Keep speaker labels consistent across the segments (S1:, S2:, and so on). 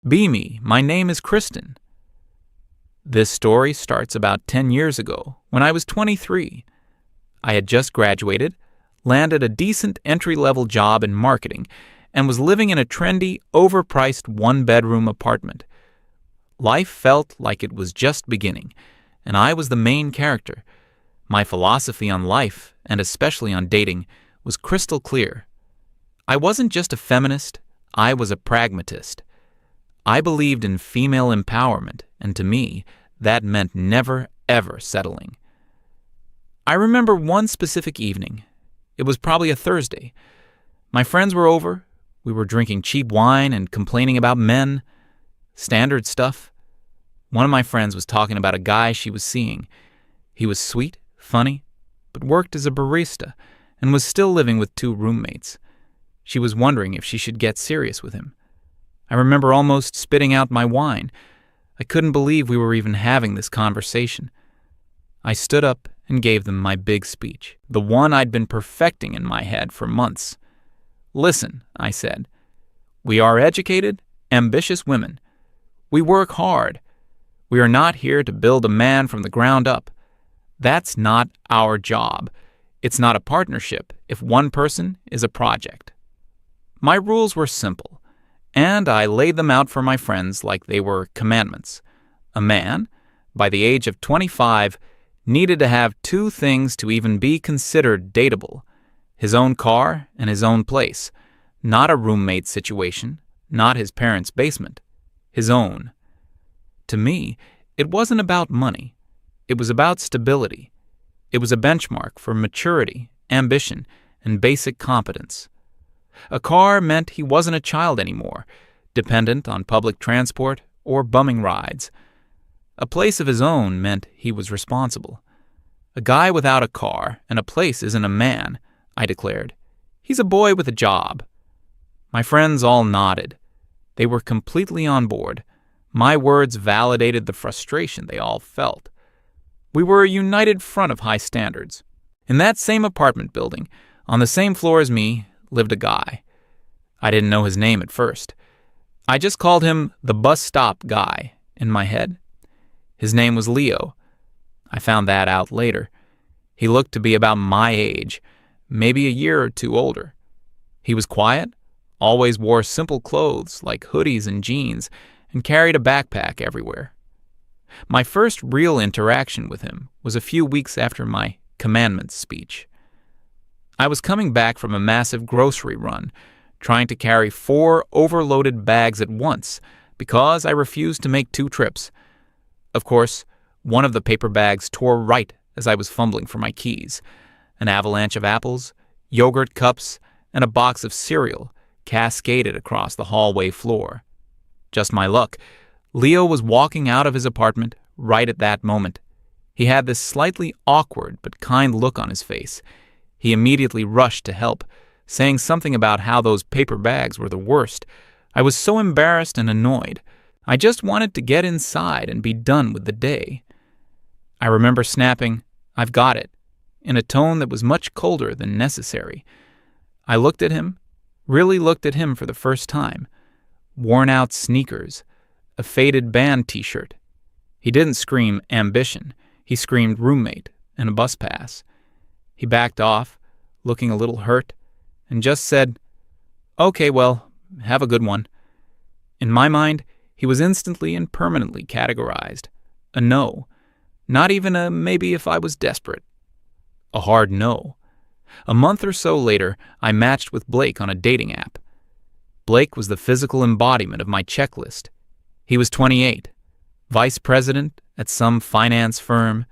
S1: Be me, my name is Kristen. This story starts about 10 years ago, when I was 23. I had just graduated, landed a decent entry-level job in marketing, and was living in a trendy, overpriced one-bedroom apartment. Life felt like it was just beginning, and I was the main character. My philosophy on life, and especially on dating, was crystal clear. I wasn't just a feminist, I was a pragmatist. I believed in female empowerment, and to me, that meant never, ever settling. I remember one specific evening. It was probably a Thursday. My friends were over. We were drinking cheap wine and complaining about men. Standard stuff. One of my friends was talking about a guy she was seeing. He was sweet, funny, but worked as a barista and was still living with 2 roommates. She was wondering if she should get serious with him. I remember almost spitting out my wine. I couldn't believe we were even having this conversation. I stood up and gave them my big speech, the one I'd been perfecting in my head for months. "Listen," I said. "We are educated, ambitious women. We work hard. We are not here to build a man from the ground up. That's not our job. It's not a partnership if one person is a project." My rules were simple, and I laid them out for my friends like they were commandments. A man, by the age of 25, needed to have 2 things to even be considered dateable: his own car and his own place. Not a roommate situation, not his parents' basement. His own. To me, it wasn't about money. It was about stability. It was a benchmark for maturity, ambition, and basic competence. A car meant he wasn't a child anymore, dependent on public transport or bumming rides. A place of his own meant he was responsible. A guy without a car and a place isn't a man, I declared. He's a boy with a job. My friends all nodded. They were completely on board. My words validated the frustration they all felt. We were a united front of high standards. In that same apartment building, on the same floor as me, lived a guy. I didn't know his name at first. I just called him the bus stop guy in my head. His name was Leo. I found that out later. He looked to be about my age, maybe a year or 2 older. He was quiet, always wore simple clothes like hoodies and jeans, and carried a backpack everywhere. My first real interaction with him was a few weeks after my commandments speech. I was coming back from a massive grocery run, trying to carry 4 overloaded bags at once because I refused to make 2 trips. Of course, one of the paper bags tore right as I was fumbling for my keys. An avalanche of apples, yogurt cups, and a box of cereal cascaded across the hallway floor. Just my luck, Leo was walking out of his apartment right at that moment. He had this slightly awkward but kind look on his face. He immediately rushed to help, saying something about how those paper bags were the worst. I was so embarrassed and annoyed. I just wanted to get inside and be done with the day. I remember snapping, "I've got it," in a tone that was much colder than necessary. I looked at him, really looked at him for the first time. Worn-out sneakers, a faded band t-shirt. He didn't scream ambition. He screamed roommate and a bus pass. He backed off, looking a little hurt, and just said, "Okay, well, have a good one." In my mind, he was instantly and permanently categorized. A no. Not even a maybe if I was desperate. A hard no. A month or so later, I matched with Blake on a dating app. Blake was the physical embodiment of my checklist. He was 28, vice president at some finance firm.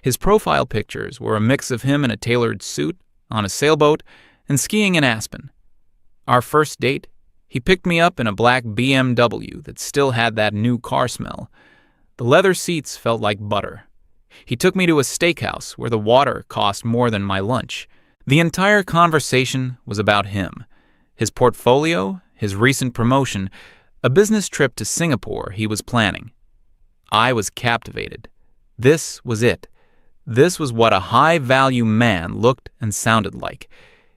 S1: His profile pictures were a mix of him in a tailored suit, on a sailboat, and skiing in Aspen. Our first date, he picked me up in a black BMW that still had that new car smell. The leather seats felt like butter. He took me to a steakhouse where the water cost more than my lunch. The entire conversation was about him, his portfolio, his recent promotion, a business trip to Singapore he was planning. I was captivated. This was it. This was what a high-value man looked and sounded like.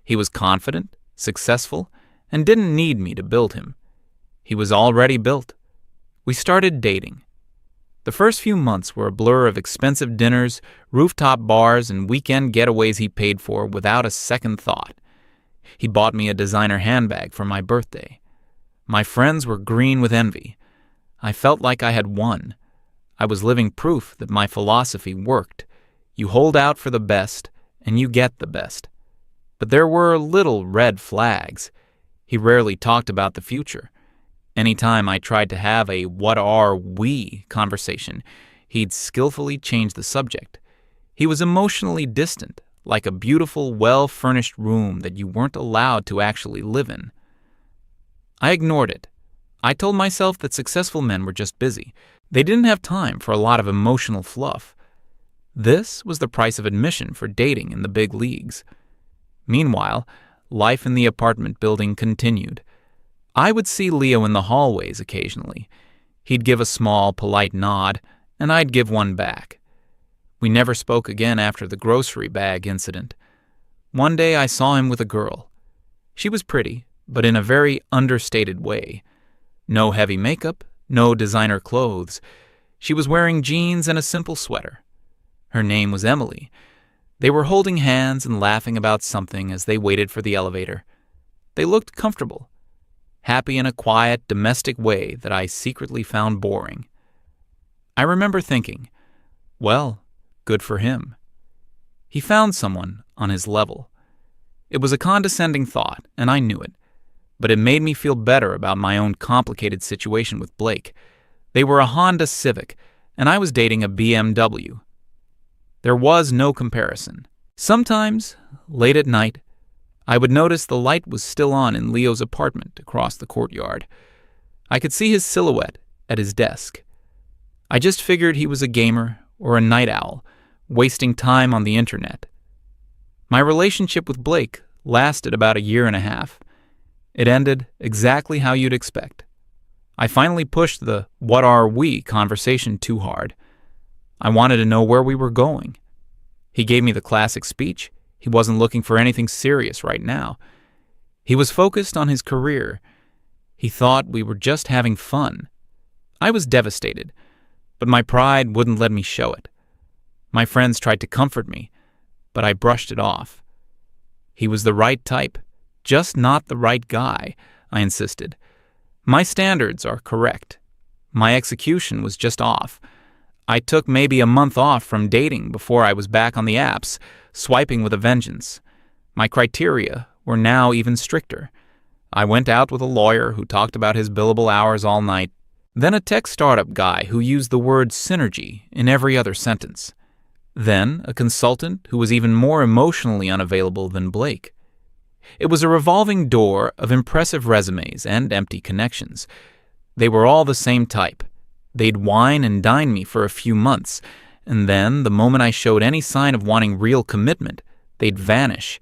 S1: He was confident, successful, and didn't need me to build him. He was already built, We started dating. The first few months were a blur of expensive dinners, rooftop bars, and weekend getaways he paid for without a second thought. He bought me a designer handbag for my birthday. My friends were green with envy. I felt like I had won. I was living proof that my philosophy worked. You hold out for the best, and you get the best. But there were little red flags. He rarely talked about the future. Anytime I tried to have a "what are we" conversation, he'd skillfully change the subject. He was emotionally distant, like a beautiful, well-furnished room that you weren't allowed to actually live in. I ignored it. I told myself that successful men were just busy. They didn't have time for a lot of emotional fluff. This was the price of admission for dating in the big leagues. Meanwhile, life in the apartment building continued. I would see Leo in the hallways occasionally. He'd give a small, polite nod, and I'd give one back. We never spoke again after the grocery bag incident. One day I saw him with a girl. She was pretty, but in a very understated way. No heavy makeup, no designer clothes. She was wearing jeans and a simple sweater. Her name was Emily. They were holding hands and laughing about something as they waited for the elevator. They looked comfortable, happy in a quiet, domestic way that I secretly found boring. I remember thinking, well, good for him. He found someone on his level. It was a condescending thought, and I knew it, but it made me feel better about my own complicated situation with Blake. They were a Honda Civic, and I was dating a BMW. There was no comparison. Sometimes, late at night, I would notice the light was still on in Leo's apartment across the courtyard. I could see his silhouette at his desk. I just figured he was a gamer or a night owl, wasting time on the internet. My relationship with Blake lasted about 1.5 years. It ended exactly how you'd expect. I finally pushed the "what are we" conversation too hard. I wanted to know where we were going. He gave me the classic speech. He wasn't looking for anything serious right now. He was focused on his career. He thought we were just having fun. I was devastated, but my pride wouldn't let me show it. My friends tried to comfort me, but I brushed it off. He was the right type, just not the right guy, I insisted. My standards are correct. My execution was just off. I took maybe a month off from dating before I was back on the apps, swiping with a vengeance. My criteria were now even stricter. I went out with a lawyer who talked about his billable hours all night, then a tech startup guy who used the word synergy in every other sentence, then a consultant who was even more emotionally unavailable than Blake. It was a revolving door of impressive resumes and empty connections. They were all the same type. They'd wine and dine me for a few months, and then, the moment I showed any sign of wanting real commitment, they'd vanish.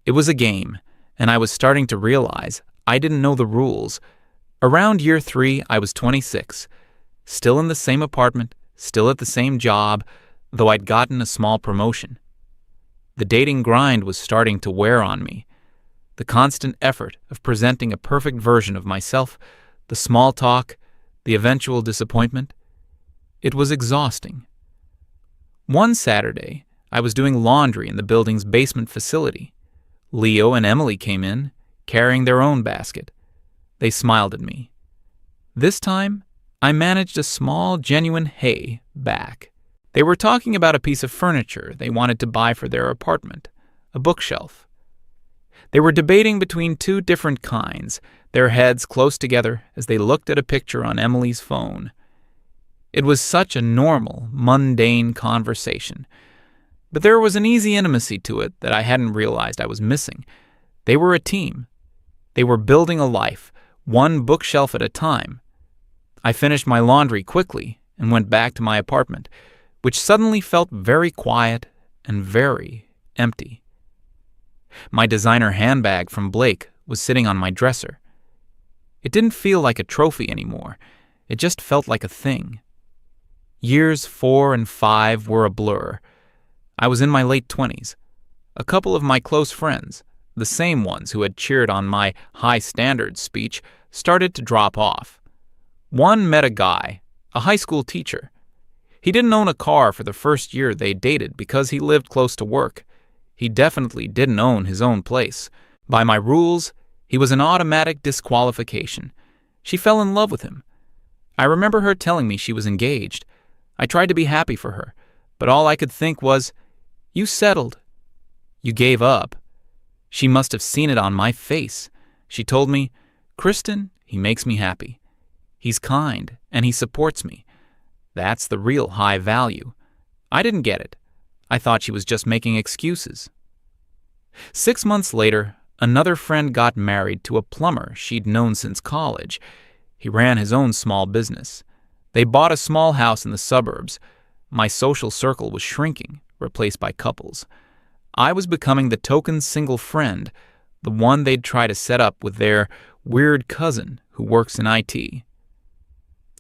S1: It was a game, and I was starting to realize I didn't know the rules. Around year 3, I was 26, still in the same apartment, still at the same job, though I'd gotten a small promotion. The dating grind was starting to wear on me. The constant effort of presenting a perfect version of myself, the small talk, the eventual disappointment. It was exhausting. One Saturday, I was doing laundry in the building's basement facility. Leo and Emily came in, carrying their own basket. They smiled at me. This time, I managed a small, genuine "hey" back. They were talking about a piece of furniture they wanted to buy for their apartment, a bookshelf. They were debating between 2 different kinds, their heads close together as they looked at a picture on Emily's phone. It was such a normal, mundane conversation. But there was an easy intimacy to it that I hadn't realized I was missing. They were a team. They were building a life, one bookshelf at a time. I finished my laundry quickly and went back to my apartment, which suddenly felt very quiet and very empty. My designer handbag from Blake was sitting on my dresser. It didn't feel like a trophy anymore. It just felt like a thing. Years 4 and 5 were a blur. I was in my late 20s. A couple of my close friends, the same ones who had cheered on my high standards speech, started to drop off. One met a guy, a high school teacher. He didn't own a car for the first year they dated because he lived close to work. He definitely didn't own his own place. By my rules, he was an automatic disqualification. She fell in love with him. I remember her telling me she was engaged. I tried to be happy for her, but all I could think was, "You settled. You gave up." She must have seen it on my face. She told me, "Kristen, he makes me happy. He's kind, and he supports me. That's the real high value." I didn't get it. I thought she was just making excuses. 6 months later, another friend got married to a plumber she'd known since college. He ran his own small business. They bought a small house in the suburbs. My social circle was shrinking, replaced by couples. I was becoming the token single friend, the one they'd try to set up with their weird cousin who works in IT.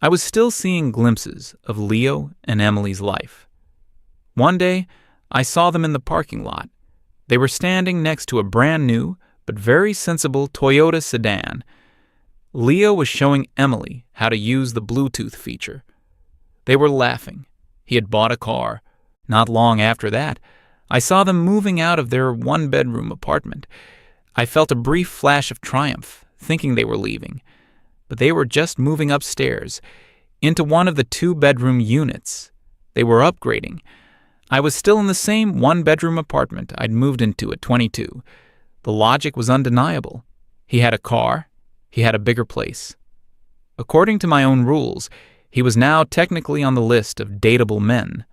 S1: I was still seeing glimpses of Leo and Emily's life. One day, I saw them in the parking lot. They were standing next to a brand new but very sensible Toyota sedan. Leo was showing Emily how to use the Bluetooth feature. They were laughing. He had bought a car. Not long after that, I saw them moving out of their one-bedroom apartment. I felt a brief flash of triumph, thinking they were leaving. But they were just moving upstairs, into one of the 2-bedroom units. They were upgrading. I was still in the same one-bedroom apartment I'd moved into at 22. The logic was undeniable. He had a car. He had a bigger place. According to my own rules, he was now technically on the list of dateable men.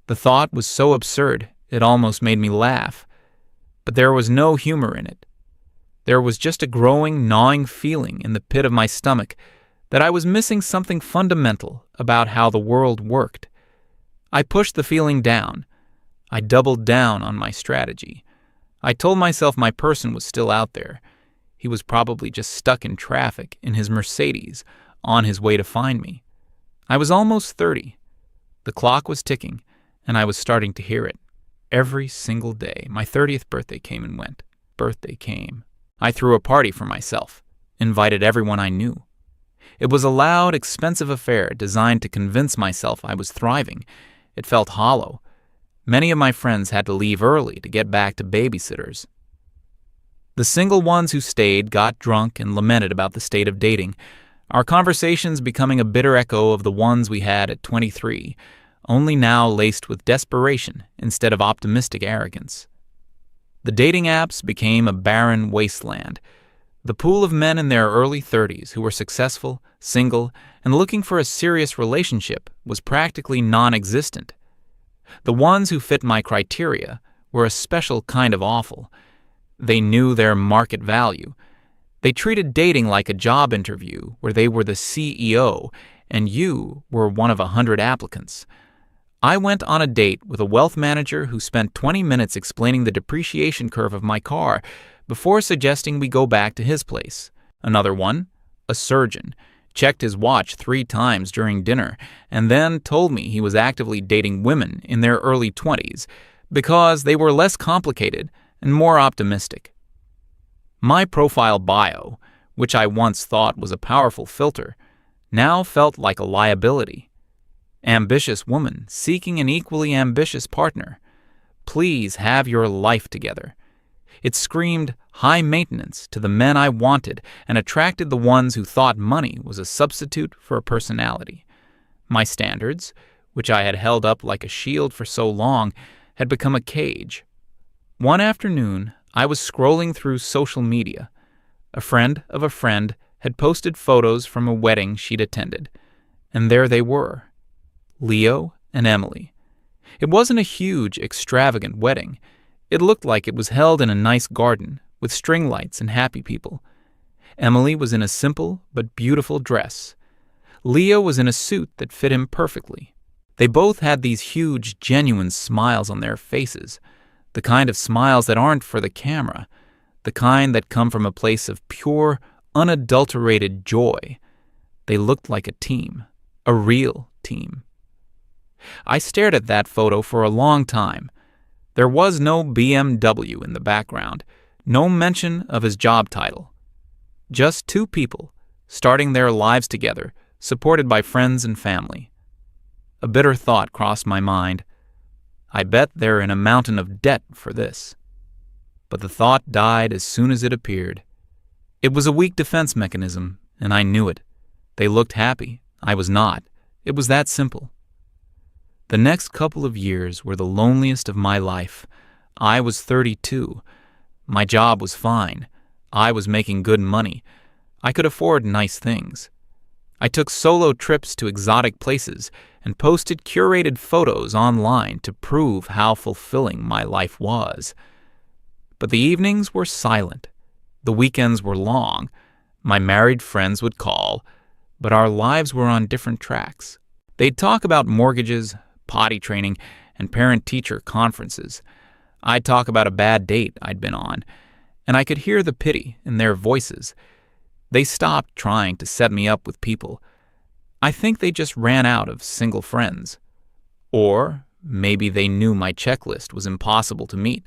S1: The thought was so absurd, it almost made me laugh. But there was no humor in it. There was just a growing, gnawing feeling in the pit of my stomach that I was missing something fundamental about how the world worked. I pushed the feeling down. I doubled down on my strategy. I told myself my person was still out there. He was probably just stuck in traffic in his Mercedes on his way to find me. I was almost 30. The clock was ticking, and I was starting to hear it. Every single day, my 30th birthday came and went. Birthday came. I threw a party for myself, invited everyone I knew. It was a loud, expensive affair designed to convince myself I was thriving. It felt hollow. Many of my friends had to leave early to get back to babysitters. The single ones who stayed got drunk and lamented about the state of dating, our conversations becoming a bitter echo of the ones we had at 23, only now laced with desperation instead of optimistic arrogance. The dating apps became a barren wasteland. The pool of men in their early 30s who were successful, single, and looking for a serious relationship was practically non-existent. The ones who fit my criteria were a special kind of awful. They knew their market value. They treated dating like a job interview where they were the CEO and you were one of 100 applicants. I went on a date with a wealth manager who spent 20 minutes explaining the depreciation curve of my car before suggesting we go back to his place. Another one, a surgeon, checked his watch 3 times during dinner and then told me he was actively dating women in their early 20s because they were less complicated and more optimistic. My profile bio, which I once thought was a powerful filter, now felt like a liability. Ambitious woman seeking an equally ambitious partner. Please have your life together. It screamed high maintenance to the men I wanted and attracted the ones who thought money was a substitute for a personality. My standards, which I had held up like a shield for so long, had become a cage. One afternoon, I was scrolling through social media. A friend of a friend had posted photos from a wedding she'd attended, and there they were. Leo and Emily. It wasn't a huge, extravagant wedding. It looked like it was held in a nice garden with string lights and happy people. Emily was in a simple but beautiful dress. Leo was in a suit that fit him perfectly. They both had these huge, genuine smiles on their faces, the kind of smiles that aren't for the camera, the kind that come from a place of pure, unadulterated joy. They looked like a team, a real team. I stared at that photo for a long time. There was no BMW in the background, no mention of his job title. Just 2 people starting their lives together supported by friends and family. A bitter thought crossed my mind. I bet they're in a mountain of debt for this. But the thought died as soon as it appeared. It was a weak defense mechanism, and I knew it. They looked happy. I was not. It was that simple. The next couple of years were the loneliest of my life. I was 32. My job was fine. I was making good money. I could afford nice things. I took solo trips to exotic places and posted curated photos online to prove how fulfilling my life was. But the evenings were silent. The weekends were long. My married friends would call, but our lives were on different tracks. They'd talk about mortgages, potty training, and parent-teacher conferences. I'd talk about a bad date I'd been on, and I could hear the pity in their voices. They stopped trying to set me up with people. I think they just ran out of single friends. Or maybe they knew my checklist was impossible to meet.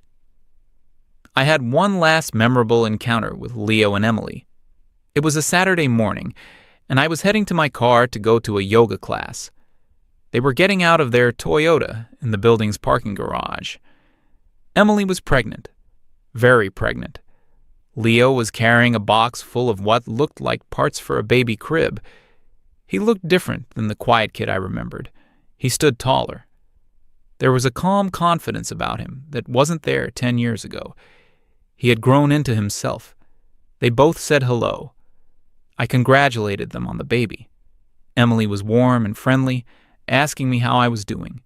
S1: I had one last memorable encounter with Leo and Emily. It was a Saturday morning, and I was heading to my car to go to a yoga class. They were getting out of their Toyota in the building's parking garage. Emily was pregnant, very pregnant. Leo was carrying a box full of what looked like parts for a baby crib. He looked different than the quiet kid I remembered. He stood taller. There was a calm confidence about him that wasn't there 10 years ago. He had grown into himself. They both said hello. I congratulated them on the baby. Emily was warm and friendly, asking me how I was doing.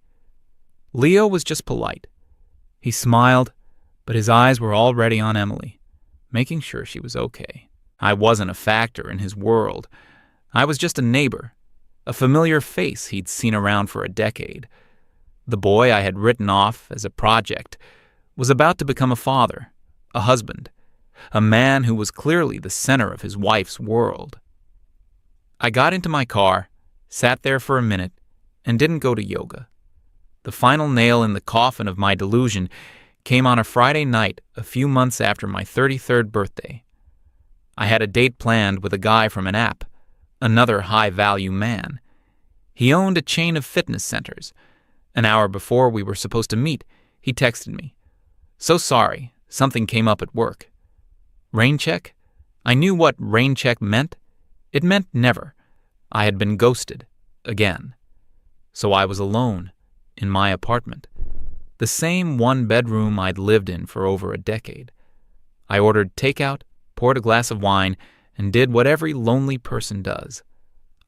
S1: Leo was just polite. He smiled, but his eyes were already on Emily, making sure she was okay. I wasn't a factor in his world. I was just a neighbor, a familiar face he'd seen around for a decade. The boy I had written off as a project was about to become a father, a husband, a man who was clearly the center of his wife's world. I got into my car, sat there for a minute, and didn't go to yoga. The final nail in the coffin of my delusion came on a Friday night a few months after my 33rd birthday. I had a date planned with a guy from an app, another high-value man. He owned a chain of fitness centers. An hour before we were supposed to meet, he texted me. "So sorry, something came up at work." Rain check? I knew what rain check meant. It meant never. I had been ghosted. Again. So I was alone, in my apartment. The same one bedroom I'd lived in for over a decade. I ordered takeout, poured a glass of wine, and did what every lonely person does.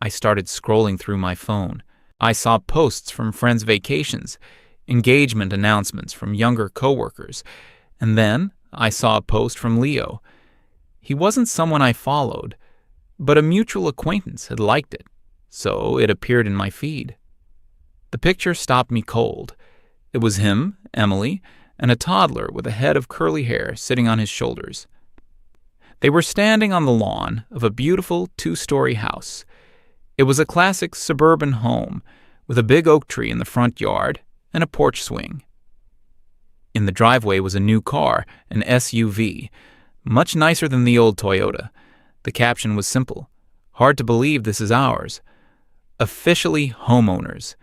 S1: I started scrolling through my phone. I saw posts from friends' vacations, engagement announcements from younger coworkers, and then I saw a post from Leo. He wasn't someone I followed, but a mutual acquaintance had liked it, so it appeared in my feed. The picture stopped me cold. It was him, Emily, and a toddler with a head of curly hair sitting on his shoulders. They were standing on the lawn of a beautiful 2-story house. It was a classic suburban home with a big oak tree in the front yard and a porch swing. In the driveway was a new car, an SUV, much nicer than the old Toyota. The caption was simple. "Hard to believe this is ours. Officially homeowners."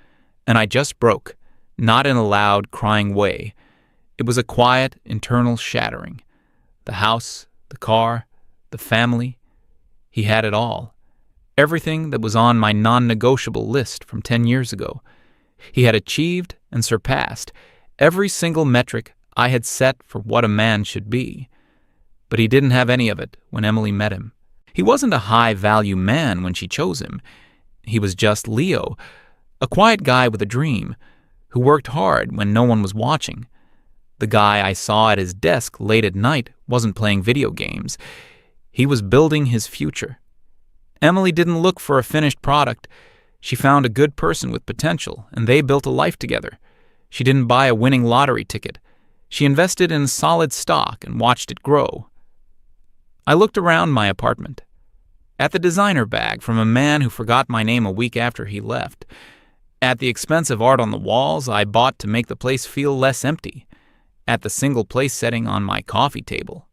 S1: And I just broke, not in a loud, crying way. It was a quiet, internal shattering. The house, the car, the family. He had it all. Everything that was on my non-negotiable list from 10 years ago. He had achieved and surpassed every single metric I had set for what a man should be. But he didn't have any of it when Emily met him. He wasn't a high-value man when she chose him. He was just Leo, a quiet guy with a dream, who worked hard when no one was watching. The guy I saw at his desk late at night wasn't playing video games. He was building his future. Emily didn't look for a finished product. She found a good person with potential, and they built a life together. She didn't buy a winning lottery ticket. She invested in solid stock and watched it grow. I looked around my apartment. At the designer bag from a man who forgot my name a week after he left. At the expensive art on the walls I bought to make the place feel less empty. At the single place setting on my coffee table.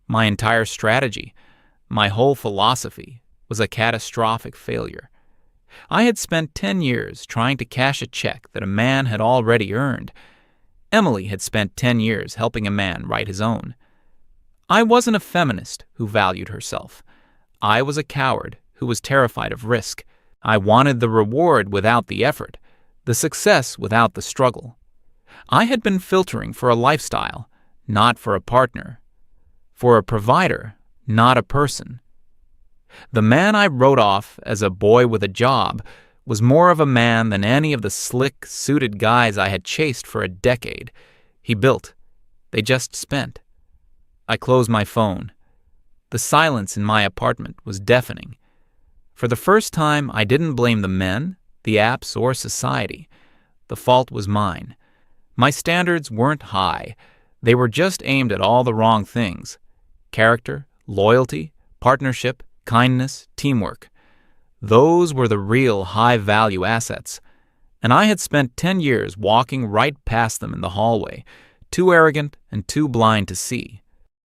S1: My entire strategy, my whole philosophy, was a catastrophic failure. I had spent 10 years trying to cash a check that a man had already earned. Emily had spent 10 years helping a man write his own. I wasn't a feminist who valued herself. I was a coward who was terrified of risk. I wanted the reward without the effort, the success without the struggle. I had been filtering for a lifestyle, not for a partner. For a provider, not a person. The man I wrote off as a boy with a job was more of a man than any of the slick, suited guys I had chased for a decade. He built. They just spent. I closed my phone. The silence in my apartment was deafening. For the first time, I didn't blame the men, the apps, or society. The fault was mine. My standards weren't high. They were just aimed at all the wrong things. Character, loyalty, partnership, kindness, teamwork. Those were the real high-value assets. And I had spent 10 years walking right past them in the hallway, too arrogant and too blind to see.